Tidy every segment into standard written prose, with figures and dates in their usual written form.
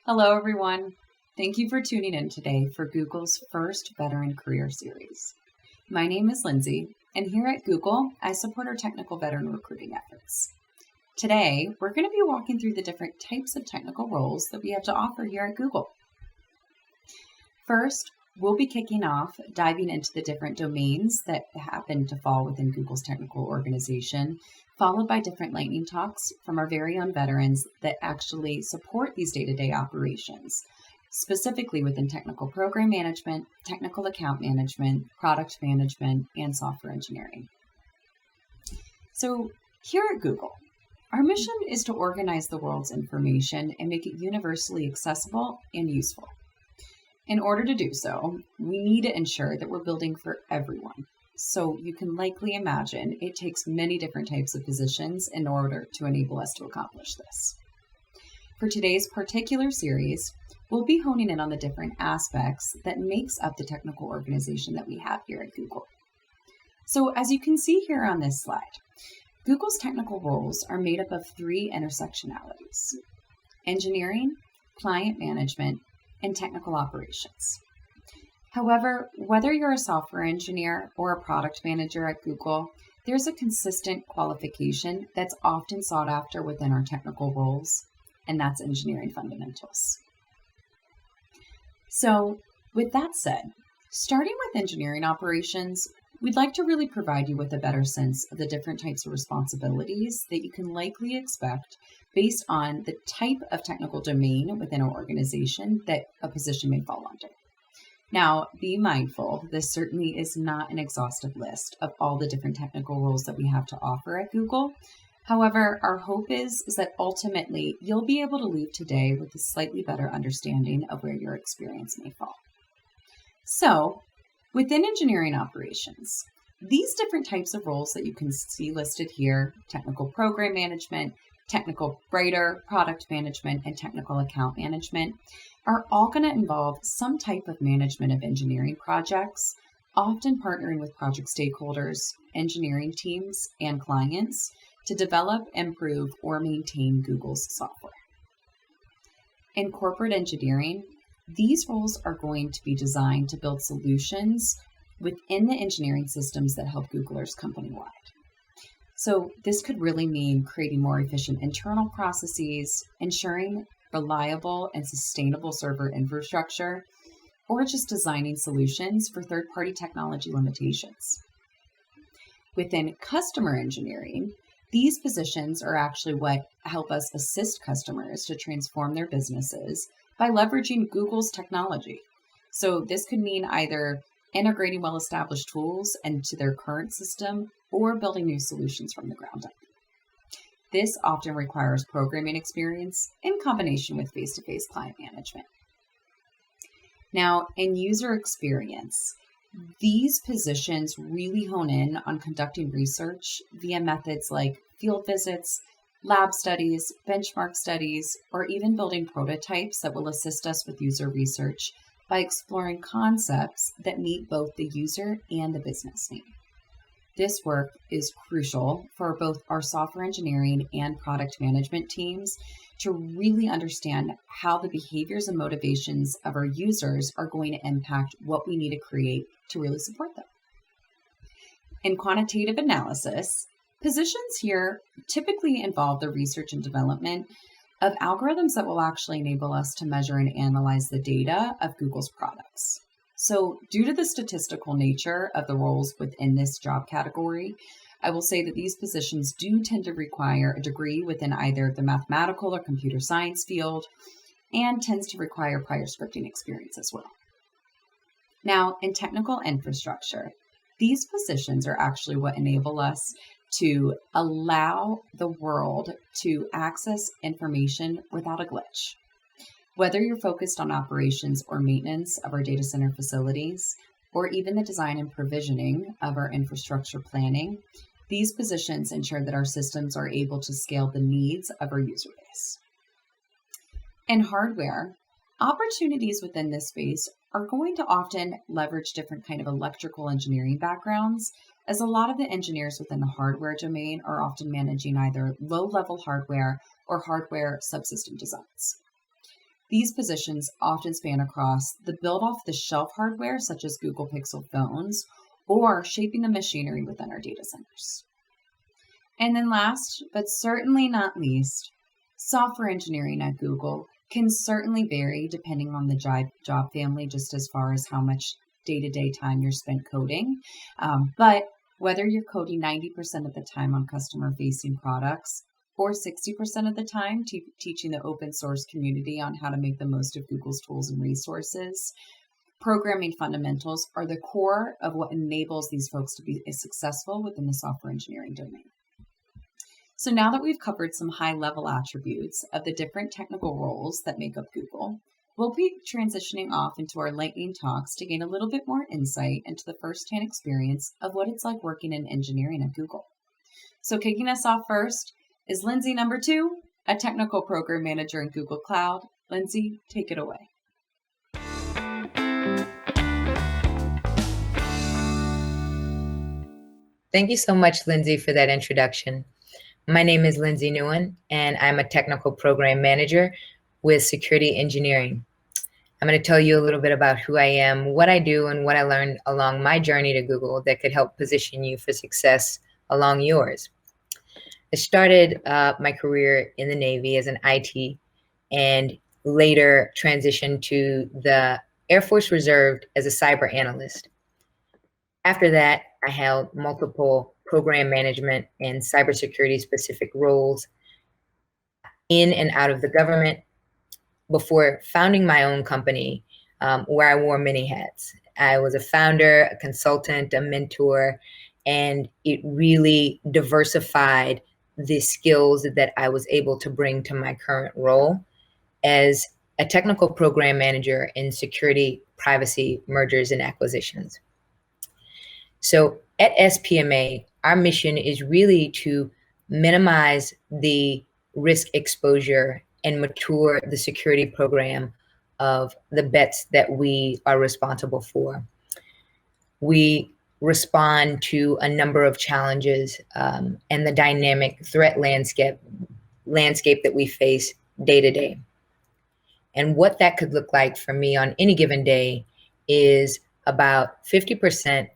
Hello, everyone. Thank you for tuning in today for Google's first Veteran Career Series. My name is Lindsay, and here at Google, I support our technical veteran recruiting efforts. Today, we're going to be walking through the different types of technical roles that we have to offer here at Google. First, we'll be kicking off diving into the different domains that happen to fall within Google's technical organization, followed by different lightning talks from our very own veterans that actually support these day-to-day operations, specifically within technical program management, technical account management, product management, and software engineering. So here at Google, our mission is to organize the world's information and make it universally accessible and useful. In order to do so, we need to ensure that we're building for everyone. So you can likely imagine it takes many different types of positions in order to enable us to accomplish this. For today's particular series, we'll be honing in on the different aspects that makes up the technical organization that we have here at Google. So as you can see here on this slide, Google's technical roles are made up of three intersectionalities: engineering, client management, and technical operations. However, whether you're a software engineer or a product manager at Google, there's a consistent qualification that's often sought after within our technical roles, and that's engineering fundamentals. So, with that said, starting with engineering operations, we'd like to really provide you with a better sense of the different types of responsibilities that you can likely expect based on the type of technical domain within our organization that a position may fall under. Now, be mindful, this certainly is not an exhaustive list of all the different technical roles that we have to offer at Google. However, our hope is that ultimately you'll be able to leave today with a slightly better understanding of where your experience may fall. So, within engineering operations, these different types of roles that you can see listed here, technical program management, technical writer, product management, and technical account management, are all going to involve some type of management of engineering projects, often partnering with project stakeholders, engineering teams, and clients to develop, improve, or maintain Google's software. In corporate engineering, these roles are going to be designed to build solutions within the engineering systems that help Googlers company-wide. So this could really mean creating more efficient internal processes, ensuring reliable and sustainable server infrastructure, or just designing solutions for third-party technology limitations. Within customer engineering, these positions are actually what help us assist customers to transform their businesses by leveraging Google's technology. So this could mean either integrating well-established tools into their current system or building new solutions from the ground up. This often requires programming experience in combination with face-to-face client management. Now, in user experience, these positions really hone in on conducting research via methods like field visits, lab studies, benchmark studies, or even building prototypes that will assist us with user research by exploring concepts that meet both the user and the business need. This work is crucial for both our software engineering and product management teams to really understand how the behaviors and motivations of our users are going to impact what we need to create to really support them. In quantitative analysis, positions here typically involve the research and development of algorithms that will actually enable us to measure and analyze the data of Google's products. So due to the statistical nature of the roles within this job category, I will say that these positions do tend to require a degree within either the mathematical or computer science field and tends to require prior scripting experience as well. Now, in technical infrastructure, these positions are actually what enable us to allow the world to access information without a glitch. Whether you're focused on operations or maintenance of our data center facilities, or even the design and provisioning of our infrastructure planning, these positions ensure that our systems are able to scale the needs of our user base. In hardware, opportunities within this space are going to often leverage different kind of electrical engineering backgrounds, as a lot of the engineers within the hardware domain are often managing either low-level hardware or hardware subsystem designs. These positions often span across the build off the shelf hardware, such as Google Pixel phones, or shaping the machinery within our data centers. And then last, but certainly not least, software engineering at Google can certainly vary depending on the job family, just as far as how much day-to-day time you're spent coding. But whether you're coding 90% of the time on customer-facing products or 60% of the time teaching the open source community on how to make the most of Google's tools and resources, programming fundamentals are the core of what enables these folks to be successful within the software engineering domain. So now that we've covered some high-level attributes of the different technical roles that make up Google, we'll be transitioning off into our lightning talks to gain a little bit more insight into the first-hand experience of what it's like working in engineering at Google. So kicking us off first is Lindsay number 2, a technical program manager in Google Cloud. Lindsay, take it away. Thank you so much, Lindsay, for that introduction. My name is Lindsay Nguyen, and I'm a technical program manager with Security Engineering. I'm going to tell you a little bit about who I am, what I do, and what I learned along my journey to Google that could help position you for success along yours. I started my career in the Navy as an IT and later transitioned to the Air Force Reserve as a cyber analyst. After that, I held multiple program management and cybersecurity specific roles in and out of the government before founding my own company where I wore many hats. I was a founder, a consultant, a mentor, and it really diversified the skills that I was able to bring to my current role as a technical program manager in security, privacy, mergers, and acquisitions. So at SPMA, our mission is really to minimize the risk exposure and mature the security program of the bets that we are responsible for. We respond to a number of challenges and the dynamic threat landscape that we face day to day. And what that could look like for me on any given day is about 50%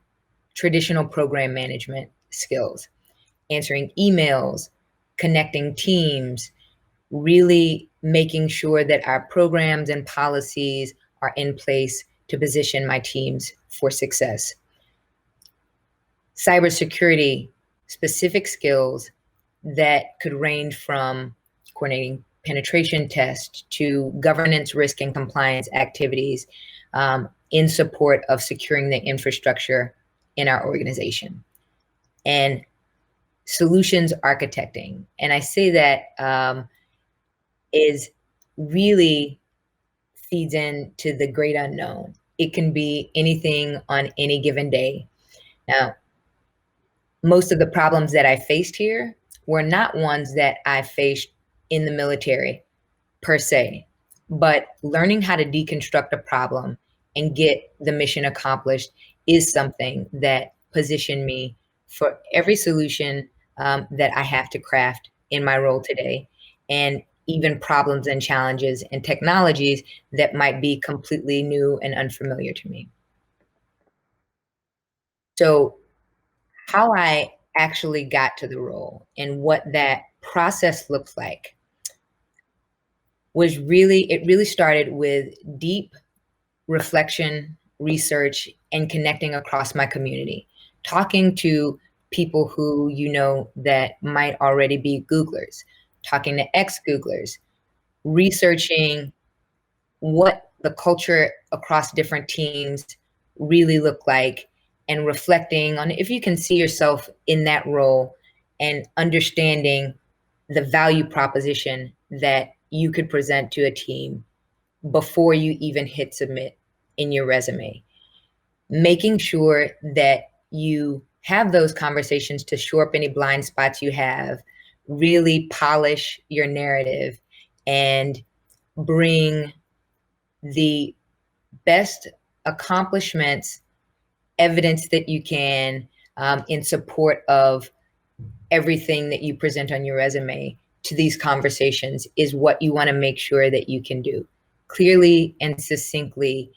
traditional program management skills, answering emails, connecting teams, really making sure that our programs and policies are in place to position my teams for success. Cybersecurity specific skills that could range from coordinating penetration tests to governance, risk, and compliance activities in support of securing the infrastructure in our organization. And solutions architecting. And I say that is really feeds into the great unknown. It can be anything on any given day. Now, most of the problems that I faced here were not ones that I faced in the military per se, but learning how to deconstruct a problem and get the mission accomplished is something that positioned me for every solution that I have to craft in my role today, and even problems and challenges and technologies that might be completely new and unfamiliar to me. So how I actually got to the role and what that process looks like was it really started with deep reflection, research, and connecting across my community, talking to people who you know that might already be Googlers, talking to ex-Googlers, researching what the culture across different teams really look like, and reflecting on if you can see yourself in that role and understanding the value proposition that you could present to a team before you even hit submit in your resume. Making sure that you have those conversations to shore up any blind spots you have, really polish your narrative, and bring the best accomplishments, evidence that you can in support of everything that you present on your resume to these conversations is what you want to make sure that you can do. clearly and succinctly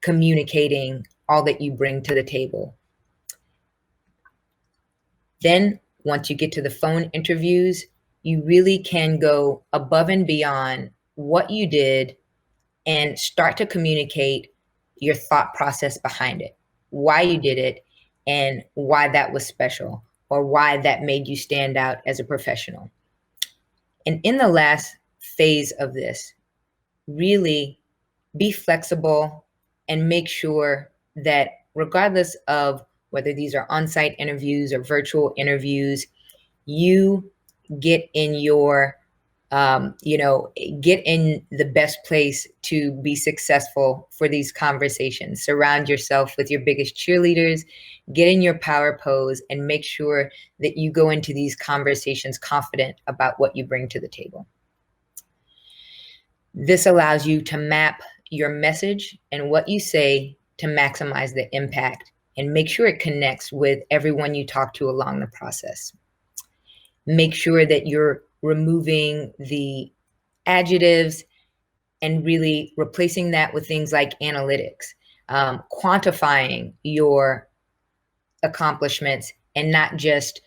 communicating all that you bring to the table. Then once you get to the phone interviews, you really can go above and beyond what you did and start to communicate your thought process behind it, why you did it, and why that was special, or why that made you stand out as a professional. And in the last phase of this, really be flexible and make sure that regardless of whether these are on-site interviews or virtual interviews, you get in your get in the best place to be successful for these conversations. Surround yourself with your biggest cheerleaders, get in your power pose, and make sure that you go into these conversations confident about what you bring to the table. This allows you to map your message and what you say to maximize the impact and make sure it connects with everyone you talk to along the process. Make sure that you're removing the adjectives and really replacing that with things like analytics, quantifying your accomplishments and not just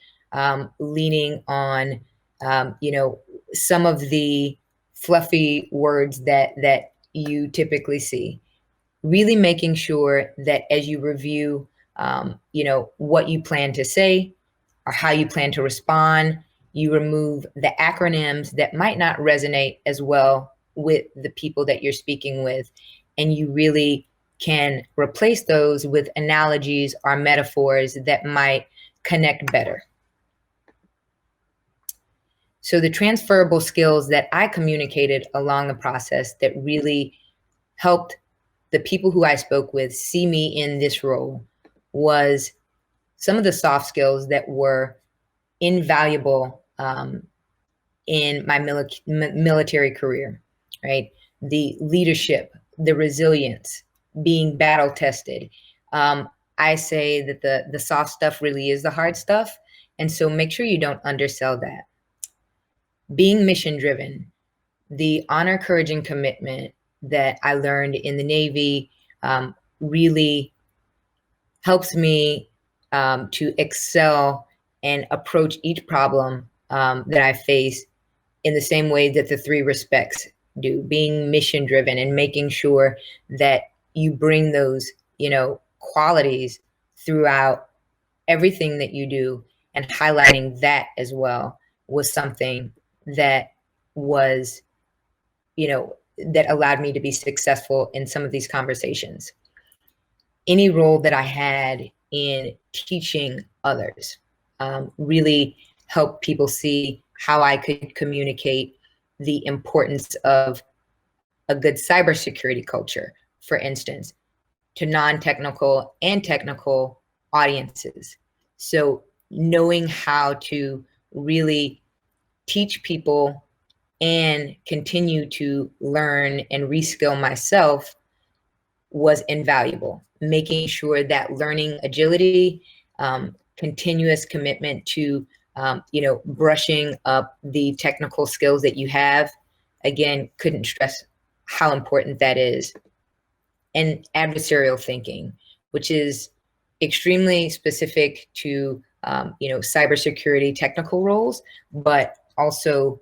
leaning on, some of the fluffy words that you typically see. Really making sure that as you review, what you plan to say or how you plan to respond, you remove the acronyms that might not resonate as well with the people that you're speaking with, and you really can replace those with analogies or metaphors that might connect better. So the transferable skills that I communicated along the process that really helped the people who I spoke with see me in this role was some of the soft skills that were invaluable in my military career, right? The leadership, the resilience, being battle tested. I say that the soft stuff really is the hard stuff. And so make sure you don't undersell that. Being mission driven, the honor, courage, and commitment that I learned in the Navy really helps me to excel and approach each problem that I face in the same way that the three respects do, being mission driven and making sure that you bring those, qualities throughout everything that you do, and highlighting that as well was something that was, that allowed me to be successful in some of these conversations. Any role that I had in teaching others really helped people see how I could communicate the importance of a good cybersecurity culture, for instance, to non-technical and technical audiences. So knowing how to really teach people and continue to learn and reskill myself was invaluable. Making sure that learning agility, continuous commitment to, brushing up the technical skills that you have, again, couldn't stress how important that is. And adversarial thinking, which is extremely specific to, cybersecurity technical roles, but also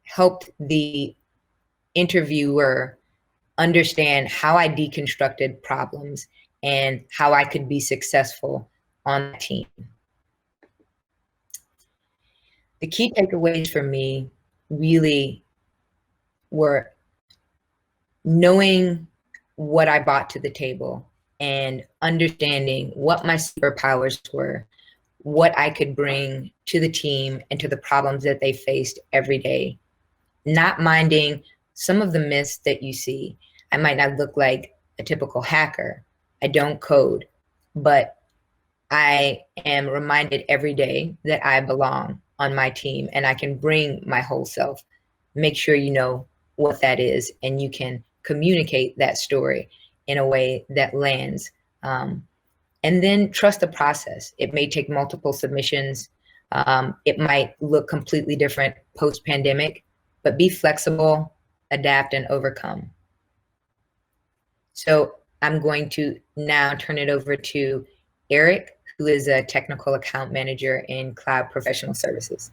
helped the interviewer understand how I deconstructed problems and how I could be successful on the team. The key takeaways for me really were knowing what I brought to the table and understanding what my superpowers were, what I could bring to the team and to the problems that they faced every day. Not minding some of the myths that you see. I might not look like a typical hacker. I don't code, but I am reminded every day that I belong on my team and I can bring my whole self. Make sure you know what that is and you can communicate that story in a way that lands. And then trust the process. It may take multiple submissions. It might look completely different post-pandemic, but be flexible, adapt, and overcome. So I'm going to now turn it over to Eric, who is a technical account manager in Cloud Professional Services.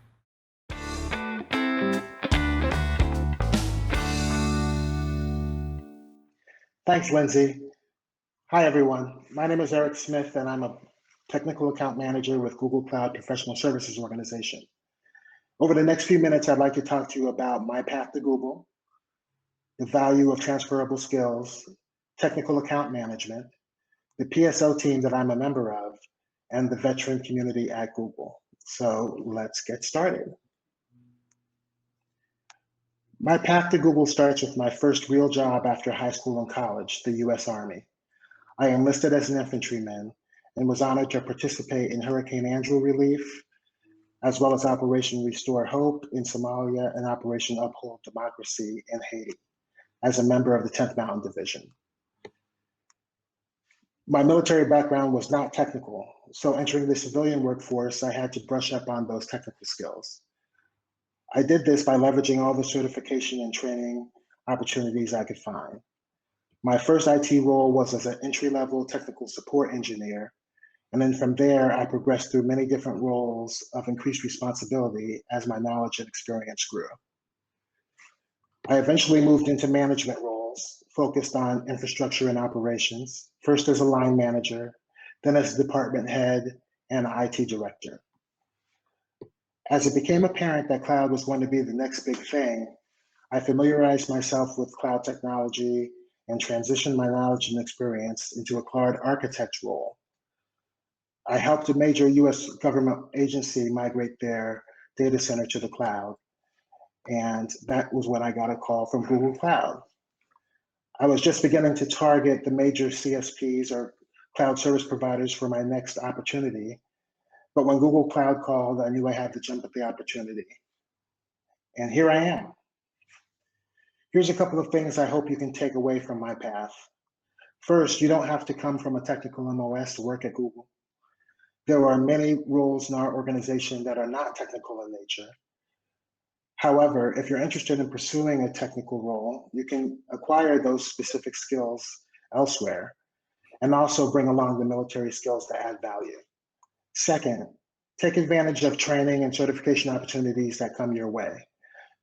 Thanks, Lindsay. Hi, everyone. My name is Eric Smith, and I'm a technical account manager with Google Cloud Professional Services Organization. Over the next few minutes, I'd like to talk to you about my path to Google, the value of transferable skills, technical account management, the PSO team that I'm a member of, and the veteran community at Google. So let's get started. My path to Google starts with my first real job after high school and college, the US Army. I enlisted as an infantryman and was honored to participate in Hurricane Andrew relief, as well as Operation Restore Hope in Somalia and Operation Uphold Democracy in Haiti, as a member of the 10th Mountain Division. My military background was not technical, so entering the civilian workforce, I had to brush up on those technical skills. I did this by leveraging all the certification and training opportunities I could find. My first IT role was as an entry-level technical support engineer, and then from there, I progressed through many different roles of increased responsibility as my knowledge and experience grew. I eventually moved into management roles, focused on infrastructure and operations, first as a line manager, then as a department head and an IT director. As it became apparent that cloud was going to be the next big thing, I familiarized myself with cloud technology and transitioned my knowledge and experience into a cloud architect role. I helped a major US government agency migrate their data center to the cloud, and that was when I got a call from Google Cloud. I was just beginning to target the major CSPs or cloud service providers for my next opportunity, but when Google Cloud called, I knew I had to jump at the opportunity. And here I am. Here's a couple of things I hope you can take away from my path. First, you don't have to come from a technical MOS to work at Google. There are many roles in our organization that are not technical in nature. However, if you're interested in pursuing a technical role, you can acquire those specific skills elsewhere and also bring along the military skills to add value. Second, take advantage of training and certification opportunities that come your way.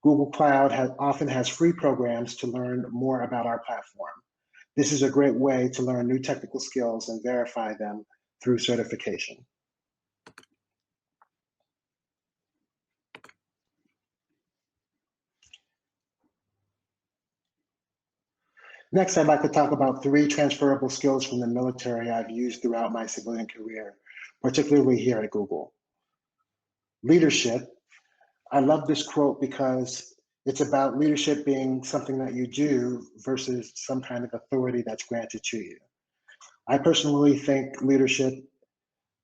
Google Cloud often has free programs to learn more about our platform. This is a great way to learn new technical skills and verify them through certification. Next, I'd like to talk about 3 transferable skills from the military I've used throughout my civilian career, particularly here at Google. Leadership. I love this quote because it's about leadership being something that you do versus some kind of authority that's granted to you. I personally think leadership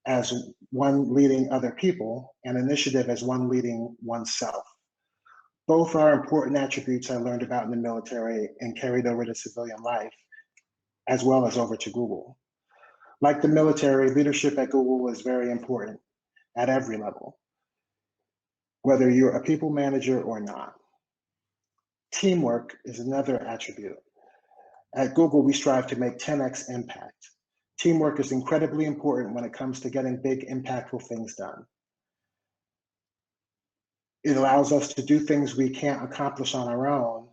as one leading other people and initiative as one leading oneself. Both are important attributes I learned about in the military and carried over to civilian life, as well as over to Google. Like the military, leadership at Google is very important at every level, whether you're a people manager or not. Teamwork is another attribute. At Google, we strive to make 10x impact. Teamwork is incredibly important when it comes to getting big, impactful things done. It allows us to do things we can't accomplish on our own,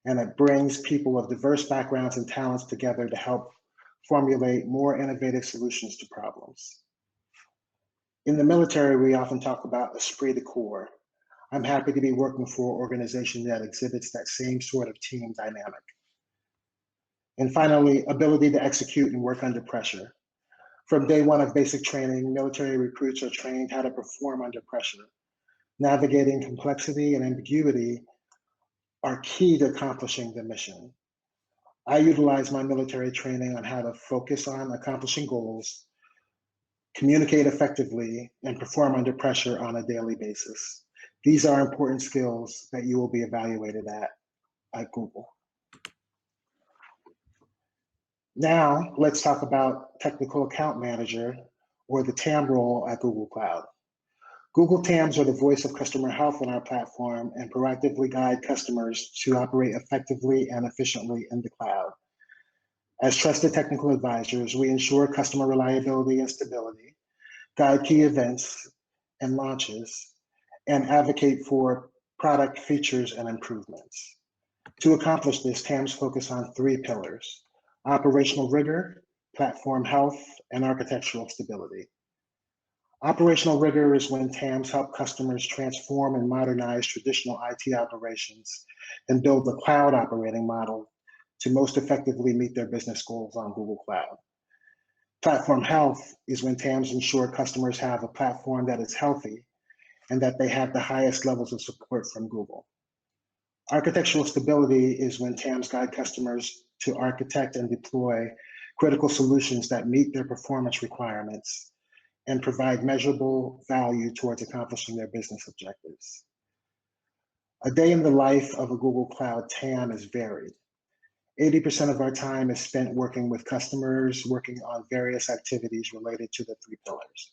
and it brings people of diverse backgrounds and talents together to help formulate more innovative solutions to problems. In the military, we often talk about esprit de corps. I'm happy to be working for an organization that exhibits that same sort of team dynamic. And finally, ability to execute and work under pressure. From day one of basic training, military recruits are trained how to perform under pressure. Navigating complexity and ambiguity are key to accomplishing the mission. I utilize my military training on how to focus on accomplishing goals, communicate effectively, and perform under pressure on a daily basis. These are important skills that you will be evaluated at Google. Now, let's talk about technical account manager, or the TAM role at Google Cloud. Google TAMs are the voice of customer health on our platform and proactively guide customers to operate effectively and efficiently in the cloud. As trusted technical advisors, we ensure customer reliability and stability, guide key events and launches, and advocate for product features and improvements. To accomplish this, TAMs focus on 3 pillars: operational rigor, platform health, and architectural stability. Operational rigor is when TAMs help customers transform and modernize traditional IT operations and build the cloud operating model to most effectively meet their business goals on Google Cloud. Platform health is when TAMs ensure customers have a platform that is healthy and that they have the highest levels of support from Google. Architectural stability is when TAMs guide customers to architect and deploy critical solutions that meet their performance requirements and provide measurable value towards accomplishing their business objectives. A day in the life of a Google Cloud TAM is varied. 80% of our time is spent working with customers, working on various activities related to the 3 pillars.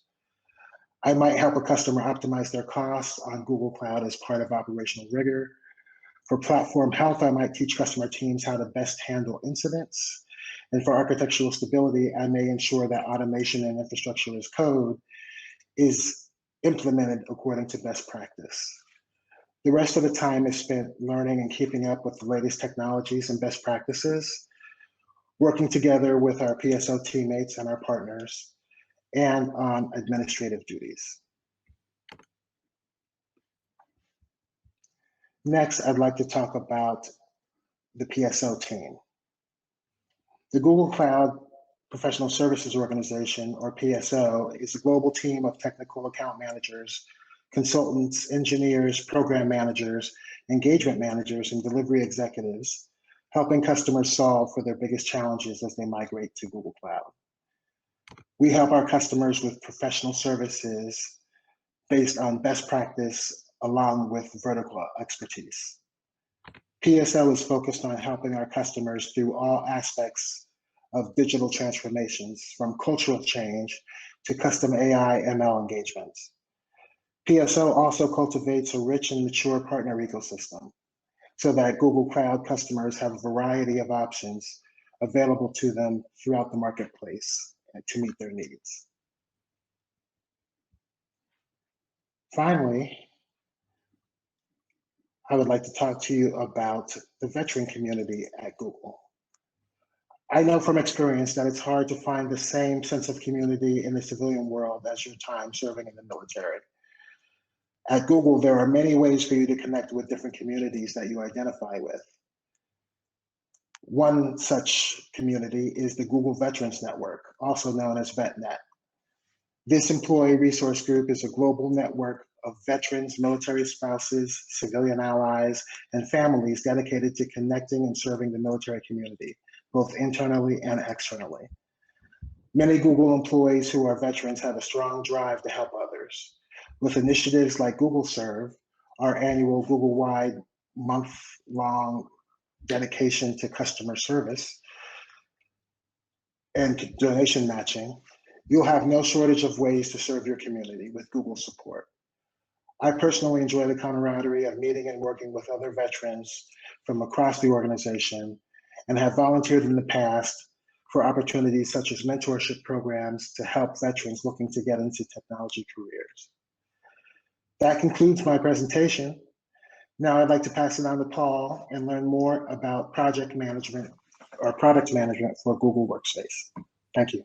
I might help a customer optimize their costs on Google Cloud as part of operational rigor. For platform health, I might teach customer teams how to best handle incidents. And for architectural stability, I may ensure that automation and infrastructure as code is implemented according to best practice. The rest of the time is spent learning and keeping up with the latest technologies and best practices, working together with our PSO teammates and our partners, and on administrative duties. Next, I'd like to talk about the PSO team. The Google Cloud Professional Services Organization, or PSO, is a global team of technical account managers, consultants, engineers, program managers, engagement managers, and delivery executives, helping customers solve for their biggest challenges as they migrate to Google Cloud. We help our customers with professional services based on best practice along with vertical expertise. PSO is focused on helping our customers through all aspects of digital transformations, from cultural change to custom AI ML engagements. PSO also cultivates a rich and mature partner ecosystem so that Google Cloud customers have a variety of options available to them throughout the marketplace to meet their needs. Finally, I would like to talk to you about the veteran community at Google. I know from experience that it's hard to find the same sense of community in the civilian world as your time serving in the military. At Google, there are many ways for you to connect with different communities that you identify with. One such community is the Google Veterans Network, also known as VetNet. This employee resource group is a global network of veterans, military spouses, civilian allies, and families dedicated to connecting and serving the military community, both internally and externally. Many Google employees who are veterans have a strong drive to help others. With initiatives like Google Serve, our annual Google-wide month-long dedication to customer service and donation matching, you'll have no shortage of ways to serve your community with Google support. I personally enjoy the camaraderie of meeting and working with other veterans from across the organization and have volunteered in the past for opportunities such as mentorship programs to help veterans looking to get into technology careers. That concludes my presentation. Now I'd like to pass it on to Paul and learn more about project management or product management for Google Workspace. Thank you.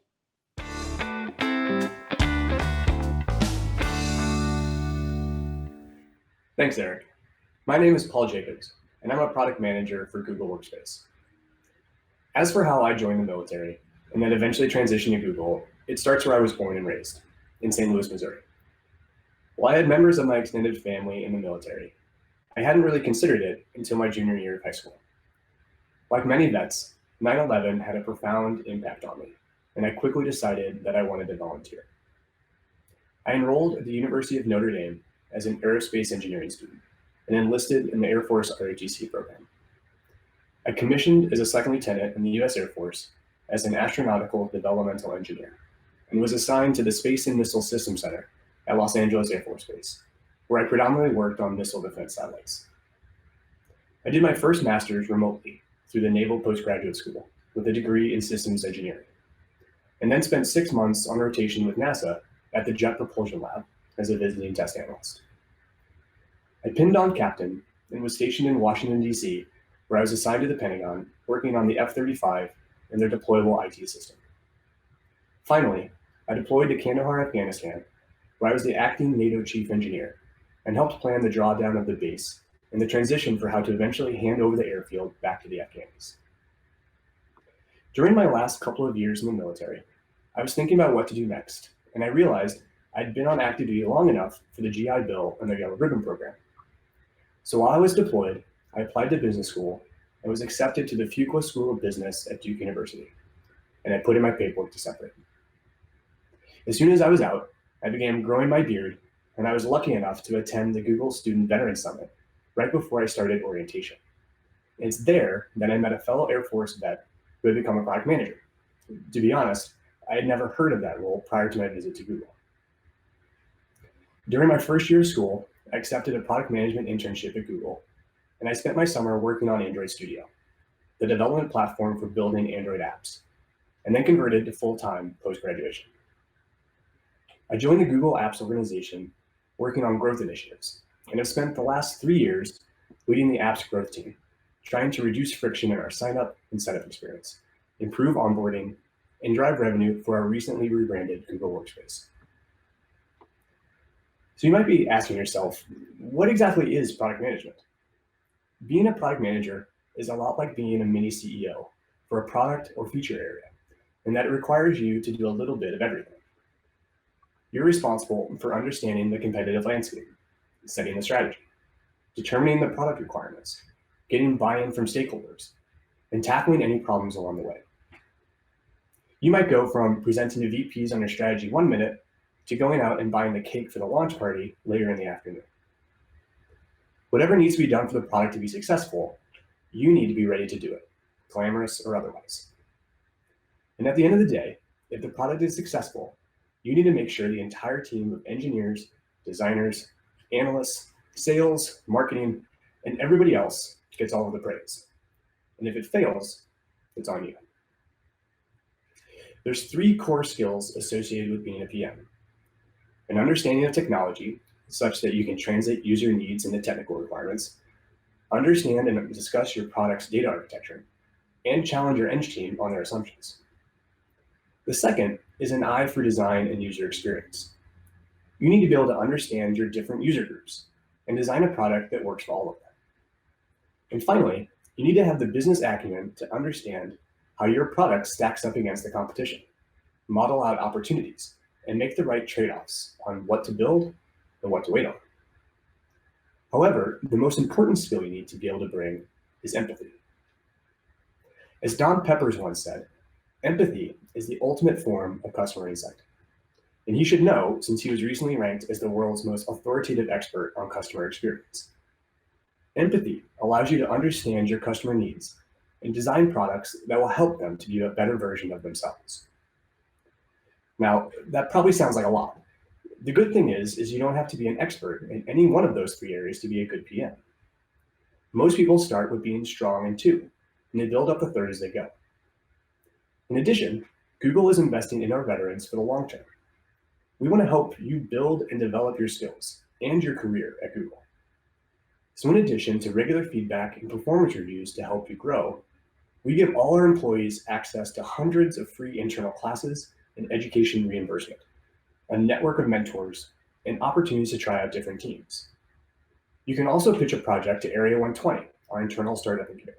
Thanks, Eric. My name is Paul Jacobs, and I'm a product manager for Google Workspace. As for how I joined the military and then eventually transitioned to Google, it starts where I was born and raised, in St. Louis, Missouri. While I had members of my extended family in the military, I hadn't really considered it until my junior year of high school. Like many vets, 9/11 had a profound impact on me, and I quickly decided that I wanted to volunteer. I enrolled at the University of Notre Dame as an aerospace engineering student and enlisted in the Air Force ROTC program. I commissioned as a second lieutenant in the US Air Force as an astronautical developmental engineer and was assigned to the Space and Missile Systems Center at Los Angeles Air Force Base, where I predominantly worked on missile defense satellites. I did my first master's remotely through the Naval Postgraduate School with a degree in systems engineering, and then spent 6 months on rotation with NASA at the Jet Propulsion Lab as a visiting test analyst. I pinned on captain and was stationed in Washington, D.C., where I was assigned to the Pentagon, working on the F-35 and their deployable IT system. Finally, I deployed to Kandahar, Afghanistan, where I was the acting NATO chief engineer and helped plan the drawdown of the base and the transition for how to eventually hand over the airfield back to the Afghans. During my last couple of years in the military, I was thinking about what to do next, and I realized I'd been on active duty long enough for the GI Bill and the Yellow Ribbon program. So while I was deployed, I applied to business school and was accepted to the Fuqua School of Business at Duke University, and I put in my paperwork to separate. As soon as I was out, I began growing my beard, and I was lucky enough to attend the Google Student Veteran Summit right before I started orientation. And it's there that I met a fellow Air Force vet who had become a product manager. To be honest, I had never heard of that role prior to my visit to Google. During my first year of school, I accepted a product management internship at Google, and I spent my summer working on Android Studio, the development platform for building Android apps, and then converted to full-time post-graduation. I joined the Google Apps organization working on growth initiatives, and have spent the last 3 years leading the apps growth team, trying to reduce friction in our sign-up and setup experience, improve onboarding, and drive revenue for our recently rebranded Google Workspace. So you might be asking yourself, what exactly is product management? Being a product manager is a lot like being a mini CEO for a product or feature area, in that it requires you to do a little bit of everything. You're responsible for understanding the competitive landscape, setting the strategy, determining the product requirements, getting buy-in from stakeholders, and tackling any problems along the way. You might go from presenting to VPs on your strategy 1 minute to going out and buying the cake for the launch party later in the afternoon. Whatever needs to be done for the product to be successful, you need to be ready to do it, glamorous or otherwise. And at the end of the day, if the product is successful, you need to make sure the entire team of engineers, designers, analysts, sales, marketing, and everybody else gets all of the praise. And if it fails, it's on you. There's 3 core skills associated with being a PM. An understanding of technology, such that you can translate user needs into technical requirements, understand and discuss your product's data architecture, and challenge your eng team on their assumptions. The second is an eye for design and user experience. You need to be able to understand your different user groups and design a product that works for all of them. And finally, you need to have the business acumen to understand how your product stacks up against the competition, model out opportunities, and make the right trade-offs on what to build and what to wait on. However, the most important skill you need to be able to bring is empathy. As Don Peppers once said, empathy is the ultimate form of customer insight. And he should know, since he was recently ranked as the world's most authoritative expert on customer experience. Empathy allows you to understand your customer needs and design products that will help them to be a better version of themselves. Now, that probably sounds like a lot. The good thing is you don't have to be an expert in any one of those 3 areas to be a good PM. Most people start with being strong in 2, and they build up the 3rd as they go. In addition, Google is investing in our veterans for the long term. We want to help you build and develop your skills and your career at Google. So in addition to regular feedback and performance reviews to help you grow, we give all our employees access to hundreds of free internal classes and education reimbursement, a network of mentors, and opportunities to try out different teams. You can also pitch a project to Area 120, our internal startup incubator.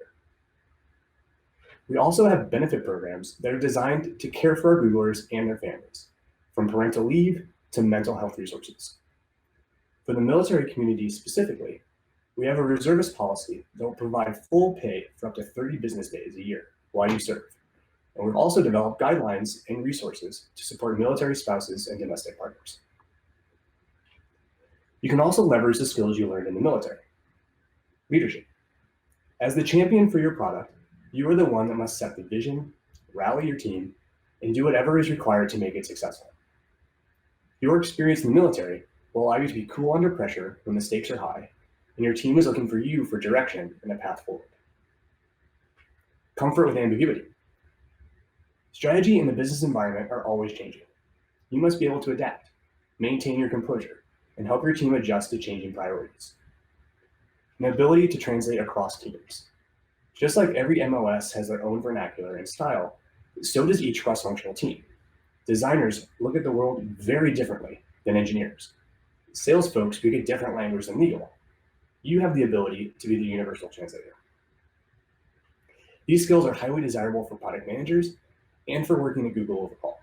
We also have benefit programs that are designed to care for our Googlers and their families, from parental leave to mental health resources. For the military community specifically, we have a reservist policy that will provide full pay for up to 30 business days a year while you serve. And we've also developed guidelines and resources to support military spouses and domestic partners. You can also leverage the skills you learned in the military. Leadership. As the champion for your product, you are the one that must set the vision, rally your team, and do whatever is required to make it successful. Your experience in the military will allow you to be cool under pressure when the stakes are high, and your team is looking for you for direction and a path forward. Comfort with ambiguity. Strategy and the business environment are always changing. You must be able to adapt, maintain your composure, and help your team adjust to changing priorities. An ability to translate across teams. Just like every MOS has their own vernacular and style, so does each cross-functional team. Designers look at the world very differently than engineers. Sales folks speak a different language than legal. You have the ability to be the universal translator. These skills are highly desirable for product managers and for working at Google overall.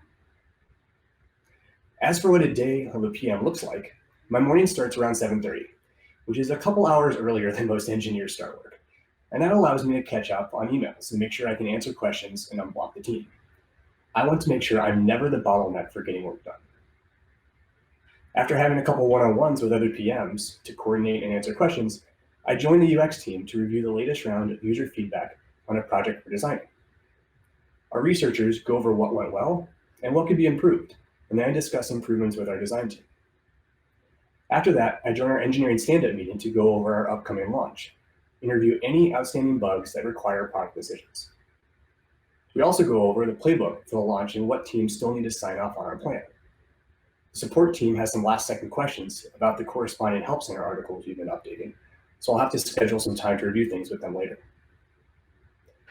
As for what a day of a PM looks like, my morning starts around 7:30, which is a couple hours earlier than most engineers start work. And that allows me to catch up on emails and make sure I can answer questions and unblock the team. I want to make sure I'm never the bottleneck for getting work done. After having a couple one-on-ones with other PMs to coordinate and answer questions, I join the UX team to review the latest round of user feedback on a project we're designing. Our researchers go over what went well and what could be improved, and then I discuss improvements with our design team. After that, I join our engineering stand-up meeting to go over our upcoming launch, interview any outstanding bugs that require product decisions. We also go over the playbook for the launch and what teams still need to sign off on our plan. The support team has some last-second questions about the corresponding Help Center articles we've been updating, so I'll have to schedule some time to review things with them later.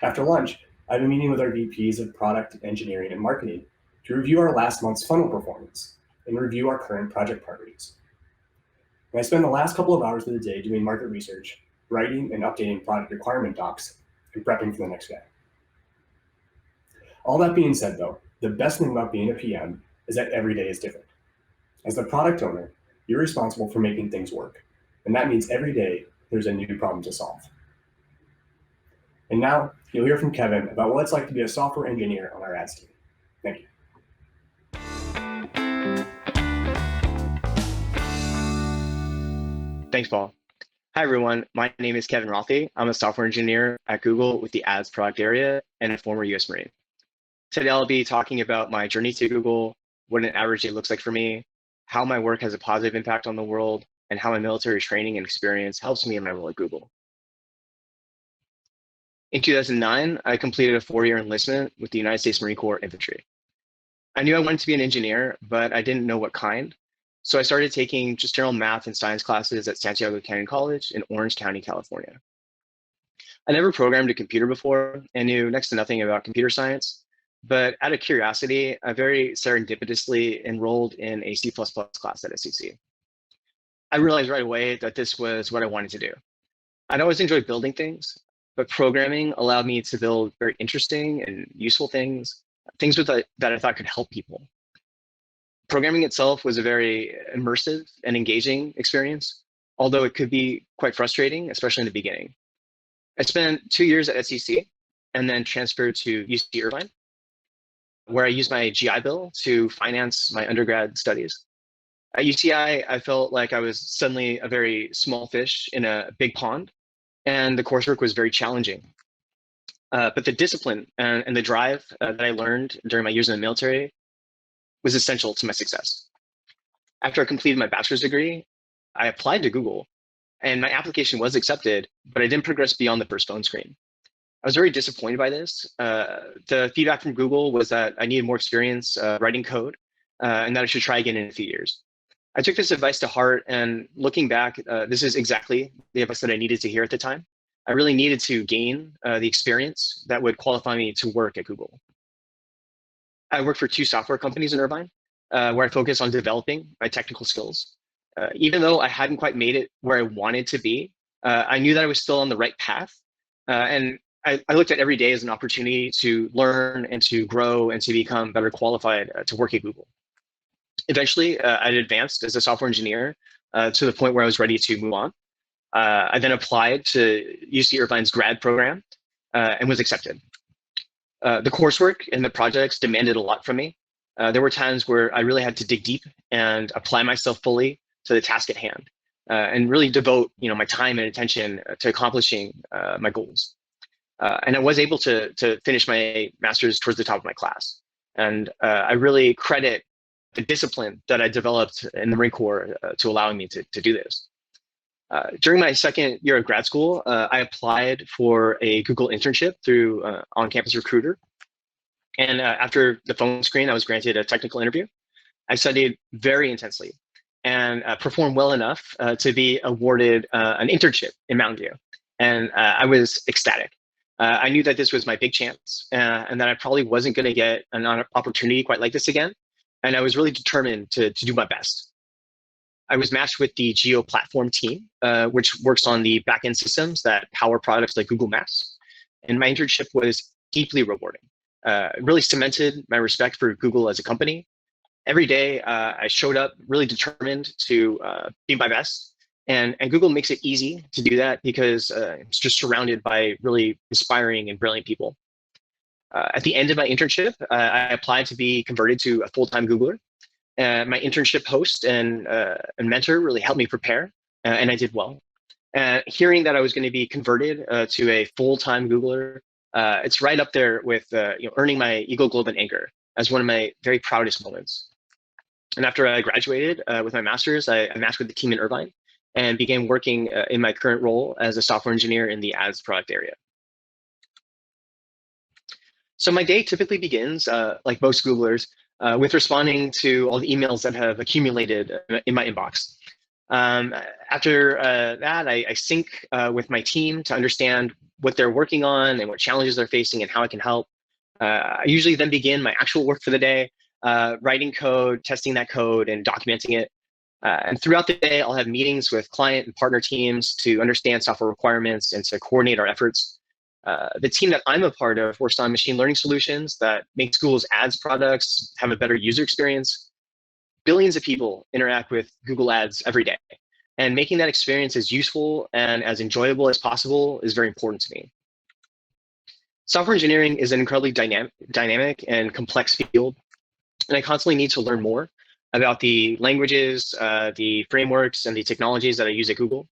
After lunch, I have a meeting with our VPs of product, engineering, and marketing to review our last month's funnel performance and review our current project priorities. And I spend the last couple of hours of the day doing market research, writing and updating product requirement docs, and prepping for the next day. All that being said though, the best thing about being a PM is that every day is different. As the product owner, you're responsible for making things work. And that means every day there's a new problem to solve. And now you'll hear from Kevin about what it's like to be a software engineer on our ads team. Thank you. Thanks, Paul. Hi, everyone. My name is Kevin Rothy. I'm a software engineer at Google with the ads product area and a former US Marine. Today, I'll be talking about my journey to Google, what an average day looks like for me, how my work has a positive impact on the world, and how my military training and experience helps me in my role at Google. In 2009, I completed a 4-year enlistment with the United States Marine Corps Infantry. I knew I wanted to be an engineer, but I didn't know what kind. So I started taking just general math and science classes at Santiago Canyon College in Orange County, California. I never programmed a computer before and knew next to nothing about computer science, but out of curiosity, I very serendipitously enrolled in a C++ class at SCC. I realized right away that this was what I wanted to do. I'd always enjoyed building things, but programming allowed me to build very interesting and useful things that I thought could help people. Programming itself was a very immersive and engaging experience, although it could be quite frustrating, especially in the beginning. I spent 2 years at SCC and then transferred to UC Irvine, where I used my GI Bill to finance my undergrad studies. At UCI, I felt like I was suddenly a very small fish in a big pond, and the coursework was very challenging. But the discipline and the drive that I learned during my years in the military was essential to my success. After I completed my bachelor's degree, I applied to Google, and my application was accepted, but I didn't progress beyond the first phone screen. I was very disappointed by this. The feedback from Google was that I needed more experience writing code, and that I should try again in a few years. I took this advice to heart, and looking back, this is exactly the advice that I needed to hear at the time. I really needed to gain the experience that would qualify me to work at Google. I worked for 2 software companies in Irvine, where I focused on developing my technical skills. Even though I hadn't quite made it where I wanted to be, I knew that I was still on the right path. And I looked at every day as an opportunity to learn and to grow and to become better qualified to work at Google. Eventually, I advanced as a software engineer to the point where I was ready to move on. I then applied to UC Irvine's grad program and was accepted. The coursework and the projects demanded a lot from me. There were times where I really had to dig deep and apply myself fully to the task at hand, and really devote my time and attention to accomplishing my goals. And I was able to finish my master's towards the top of my class. And I really credit the discipline that I developed in the Marine Corps to allowing me to do this. During my second year of grad school, I applied for a Google internship through On-Campus Recruiter. And after the phone screen, I was granted a technical interview. I studied very intensely and performed well enough to be awarded an internship in Mountain View. And I was ecstatic. I knew that this was my big chance and that I probably wasn't going to get an opportunity quite like this again. And I was really determined to do my best. I was matched with the Geo Platform team, which works on the backend systems that power products like Google Maps. And my internship was deeply rewarding. It really cemented my respect for Google as a company. Every day, I showed up really determined to be my best. And Google makes it easy to do that because it's just surrounded by really inspiring and brilliant people. At the end of my internship, I applied to be converted to a full-time Googler. My internship host and mentor really helped me prepare, and I did well. Hearing that I was going to be converted to a full-time Googler, it's right up there with earning my Eagle Globe and Anchor as one of my very proudest moments. And after I graduated with my master's, I matched with the team in Irvine and began working in my current role as a software engineer in the ads product area. So my day typically begins, like most Googlers, with responding to all the emails that have accumulated in my inbox. After that, I sync with my team to understand what they're working on and what challenges they're facing and how I can help. I usually then begin my actual work for the day, writing code, testing that code, and documenting it. And throughout the day, I'll have meetings with client and partner teams to understand software requirements and to coordinate our efforts. The team that I'm a part of works on machine learning solutions that makes Google's ads products have a better user experience. Billions of people interact with Google Ads every day, and making that experience as useful and as enjoyable as possible is very important to me. Software engineering is an incredibly dynamic and complex field, and I constantly need to learn more about the languages, the frameworks, and the technologies that I use at Google.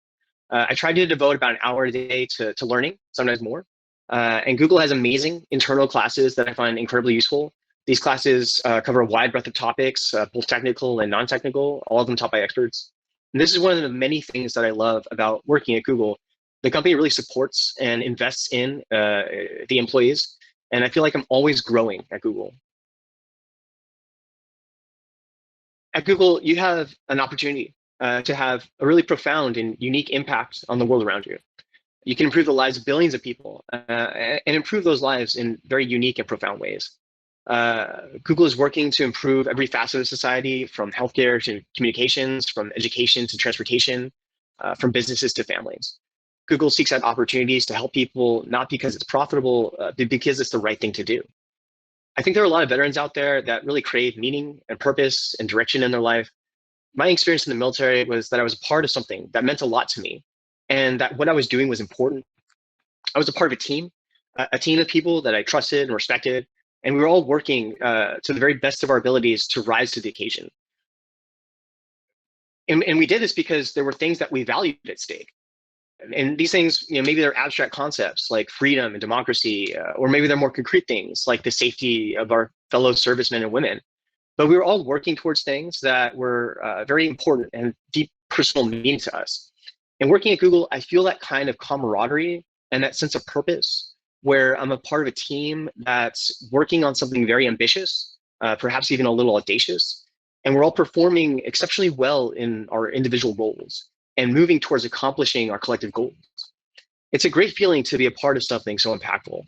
I try to devote about an hour a day to learning, sometimes more. And Google has amazing internal classes that I find incredibly useful. These classes cover a wide breadth of topics, both technical and non-technical, all of them taught by experts. And this is one of the many things that I love about working at Google. The company really supports and invests in the employees, and I feel like I'm always growing at Google. At Google, you have an opportunity to have a really profound and unique impact on the world around you. You can improve the lives of billions of people and improve those lives in very unique and profound ways. Google is working to improve every facet of society, from healthcare to communications, from education to transportation, from businesses to families. Google seeks out opportunities to help people, not because it's profitable, but because it's the right thing to do. I think there are a lot of veterans out there that really crave meaning and purpose and direction in their life. My experience in the military was that I was a part of something that meant a lot to me, and that what I was doing was important. I was a part of a team of people that I trusted and respected, and we were all working to the very best of our abilities to rise to the occasion. And we did this because there were things that we valued at stake. And these things, maybe they're abstract concepts like freedom and democracy, or maybe they're more concrete things like the safety of our fellow servicemen and women. But we were all working towards things that were very important and deep personal meaning to us. And working at Google, I feel that kind of camaraderie and that sense of purpose, where I'm a part of a team that's working on something very ambitious, perhaps even a little audacious, and we're all performing exceptionally well in our individual roles and moving towards accomplishing our collective goals. It's a great feeling to be a part of something so impactful.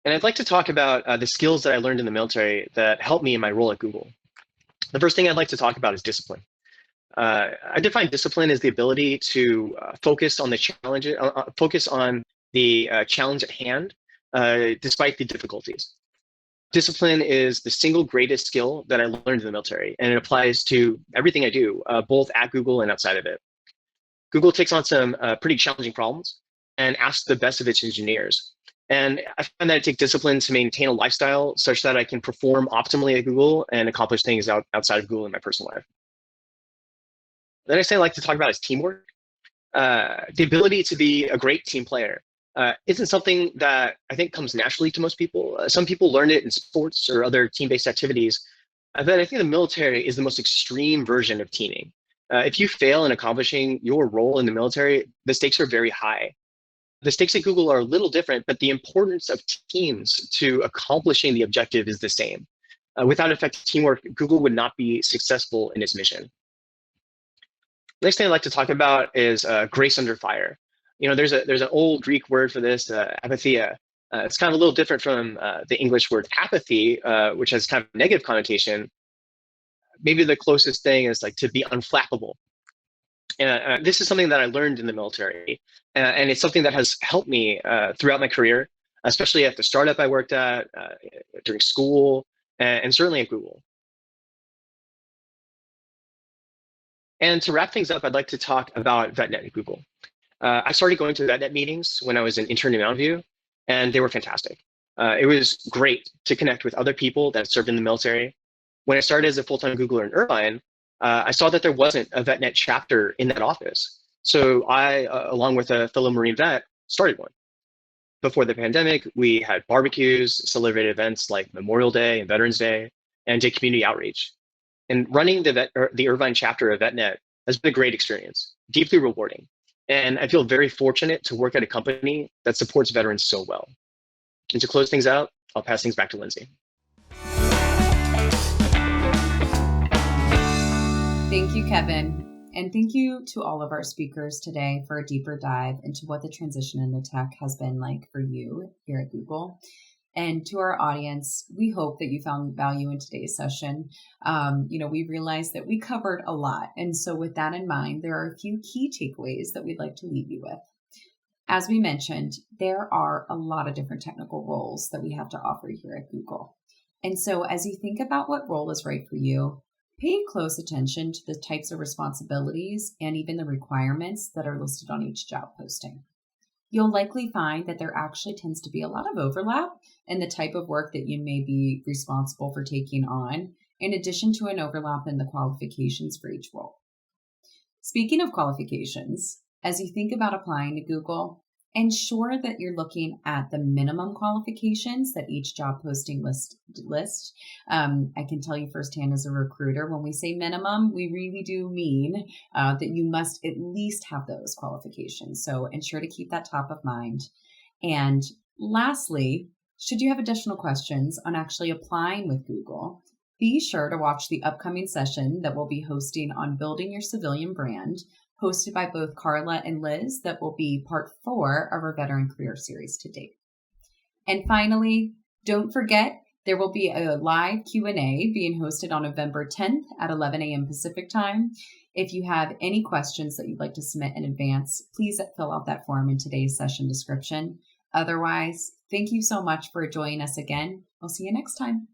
And I'd like to talk about the skills that I learned in the military that helped me in my role at Google. The first thing I'd like to talk about is discipline. I define discipline as the ability to focus on the challenge, challenge at hand, despite the difficulties. Discipline is the single greatest skill that I learned in the military, and it applies to everything I do, both at Google and outside of it. Google takes on some pretty challenging problems and asks the best of its engineers. And I find that it takes discipline to maintain a lifestyle such that I can perform optimally at Google and accomplish things outside of Google in my personal life. The next thing I'd like to talk about is teamwork. The ability to be a great team player isn't something that I think comes naturally to most people. Some people learn it in sports or other team-based activities, but I think the military is the most extreme version of teaming. If you fail in accomplishing your role in the military, the stakes are very high. The stakes at Google are a little different, but the importance of teams to accomplishing the objective is the same. Without effective teamwork, Google would not be successful in its mission. Next thing I'd like to talk about is grace under fire. There's an old Greek word for this, apatheia. It's kind of a little different from the English word apathy, which has kind of a negative connotation. Maybe the closest thing is like to be unflappable. This is something that I learned in the military, and it's something that has helped me throughout my career, especially at the startup I worked at, during school, and certainly at Google. And to wrap things up, I'd like to talk about VetNet at Google. I started going to VetNet meetings when I was an intern in Mountain View, and they were fantastic. It was great to connect with other people that served in the military. When I started as a full-time Googler in Irvine, I saw that there wasn't a VetNet chapter in that office. So I, along with a fellow Marine vet, started one. Before the pandemic, we had barbecues, celebrated events like Memorial Day and Veterans Day, and did community outreach. And running the Irvine chapter of VetNet has been a great experience, deeply rewarding. And I feel very fortunate to work at a company that supports veterans so well. And to close things out, I'll pass things back to Lindsay. Thank you, Kevin. And thank you to all of our speakers today for a deeper dive into what the transition into tech has been like for you here at Google. And to our audience, we hope that you found value in today's session. We realized that we covered a lot. And so with that in mind, there are a few key takeaways that we'd like to leave you with. As we mentioned, there are a lot of different technical roles that we have to offer here at Google. And so as you think about what role is right for you, pay close attention to the types of responsibilities and even the requirements that are listed on each job posting. You'll likely find that there actually tends to be a lot of overlap in the type of work that you may be responsible for taking on, in addition to an overlap in the qualifications for each role. Speaking of qualifications, as you think about applying to Google, ensure that you're looking at the minimum qualifications that each job posting list. I can tell you firsthand as a recruiter, when we say minimum, we really do mean that you must at least have those qualifications. So ensure to keep that top of mind. And lastly, should you have additional questions on actually applying with Google, be sure to watch the upcoming session that we'll be hosting on building your civilian brand, hosted by both Carla and Liz, that will be part 4 of our Veteran Career Series to date. And finally, don't forget, there will be a live Q&A being hosted on November 10th at 11 a.m. Pacific time. If you have any questions that you'd like to submit in advance, please fill out that form in today's session description. Otherwise, thank you so much for joining us again. We'll see you next time.